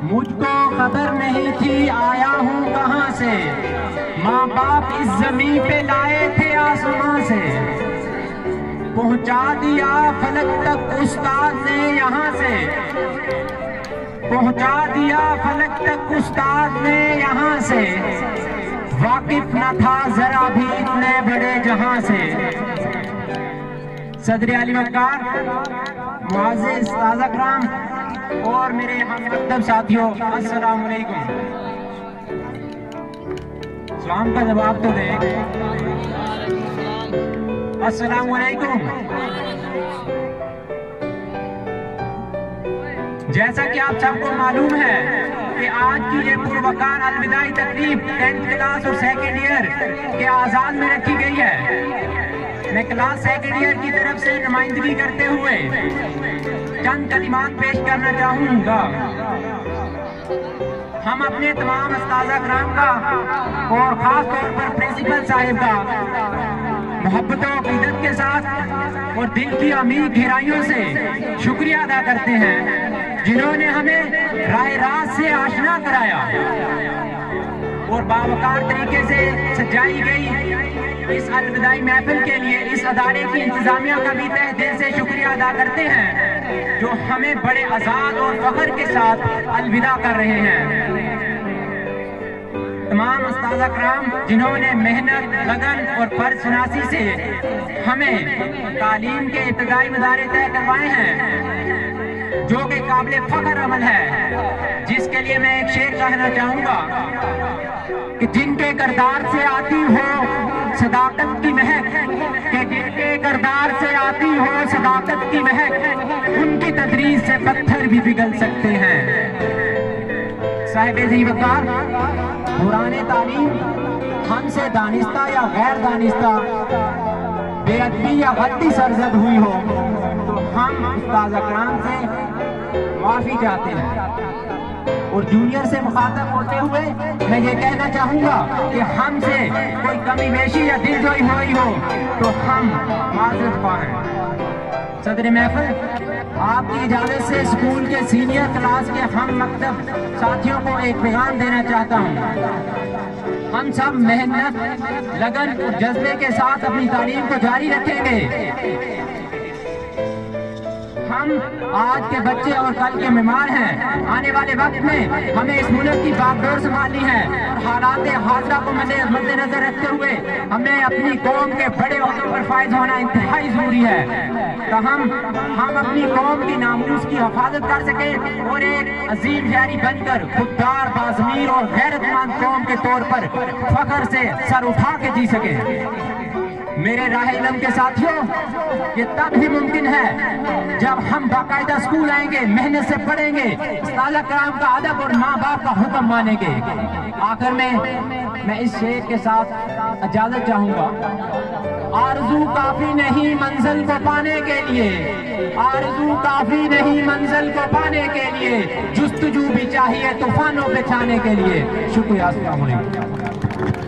مجھ کو خبر نہیں تھی آیا ہوں کہاں سے، ماں باپ اس زمین پہ لائے تھے آسمان سے، پہنچا دیا فلک تک استاد نے یہاں سے، پہنچا دیا فلک تک استاد نے یہاں سے، واقف نہ تھا ذرا بھی اتنے بڑے جہاں سے۔ صدر علی وقار، معزز استاد اکرام اور میرے ہم مکتب ساتھیوں، السلام علیکم۔ سلام کا جواب تو دیں۔ السلام علیکم۔ جیسا کہ آپ سب کو معلوم ہے کہ آج کی یہ پروقار الوداعی تقریب 10th کلاس اور سیکنڈ ایئر کے آغاز میں رکھی گئی ہے۔ میں کلاس سیکنڈ ایئر کی طرف سے نمائندگی کرتے ہوئے چند کلمات پیش کرنا چاہوں گا۔ ہم اپنے تمام اساتذہ کرام کا اور خاص طور پر پرنسپل صاحب کا محبت و عقیدت کے ساتھ اور دل کی عمیق گہرائیوں سے شکریہ ادا کرتے ہیں، جنہوں نے ہمیں راہ راست سے آشنا کرایا اور باوقار طریقے سے سجائی گئی اس الوداعی محفل کے لیے اس ادارے کی انتظامیہ کا بھی تہ دل سے شکریہ ادا کرتے ہیں، جو ہمیں بڑے آزاد اور فخر کے ساتھ الوداع کر رہے ہیں۔ تمام اساتذہ کرام جنہوں نے محنت، لگن اور فرض شناسی سے ہمیں تعلیم کے ابتدائی مدارے طے کروائے ہیں، جو کہ قابل فخر عمل ہے، جس کے لیے میں ایک شعر کہنا چاہوں گا کہ جن کے کردار سے آتی ہو صداقت کی مہک، کہ جن کے کردار سے آتی ہو صداقت کی مہک، ان کی تدریس سے پتھر بھی پگھل سکتے ہیں۔ صاحب ذی وقار، دوران تعلیم ہم سے دانستہ یا غیر دانستہ بے ادبی یا غلطی سرزد ہوئی ہو تو ہم استاد اکرام سے معافی چاہتے ہیں، اور جونیئر سے مخاطب ہوتے ہوئے میں یہ کہنا چاہوں گا کہ ہم سے کوئی کمی بیشی یا دل جوئی ہوئی ہو تو ہم معذرت خواہ ہیں۔ صدر محفل، آپ کی اجازت سے اسکول کے سینئر کلاس کے ہم مکتب ساتھیوں کو ایک پیغام دینا چاہتا ہوں۔ ہم سب محنت، لگن اور جذبے کے ساتھ اپنی تعلیم کو جاری رکھیں گے۔ ہم آج کے بچے اور کل کے معمار ہیں۔ آنے والے وقت میں ہمیں اس ملک کی باغ ڈور سنبھالنی ہے اور حالات حاضرہ کو مد نظر رکھتے ہوئے ہمیں اپنی قوم کے بڑے عہدوں پر فائز ہونا انتہائی ضروری ہے، تاہم ہم اپنی قوم کی ناموس کی حفاظت کر سکیں اور ایک عظیم شہری بن کر خوددار، باضمیر اور غیرت مند قوم کے طور پر فخر سے سر اٹھا کے جی سکیں۔ میرے راہ علم کے ساتھیوں، یہ تب ہی ممکن ہے جب ہم باقاعدہ اسکول آئیں گے، محنت سے پڑھیں گے، اساتذہ کرام کا ادب اور ماں باپ کا حکم مانیں گے۔ آخر میں اس شعر کے ساتھ اجازت چاہوں گا۔ آرزو کافی نہیں منزل کو پانے کے لیے، آرزو کافی نہیں منزل کو پانے کے لیے، جستجو بھی چاہیے طوفانوں پہ چھانے کے لیے۔ شکریہ، السلام علیکم۔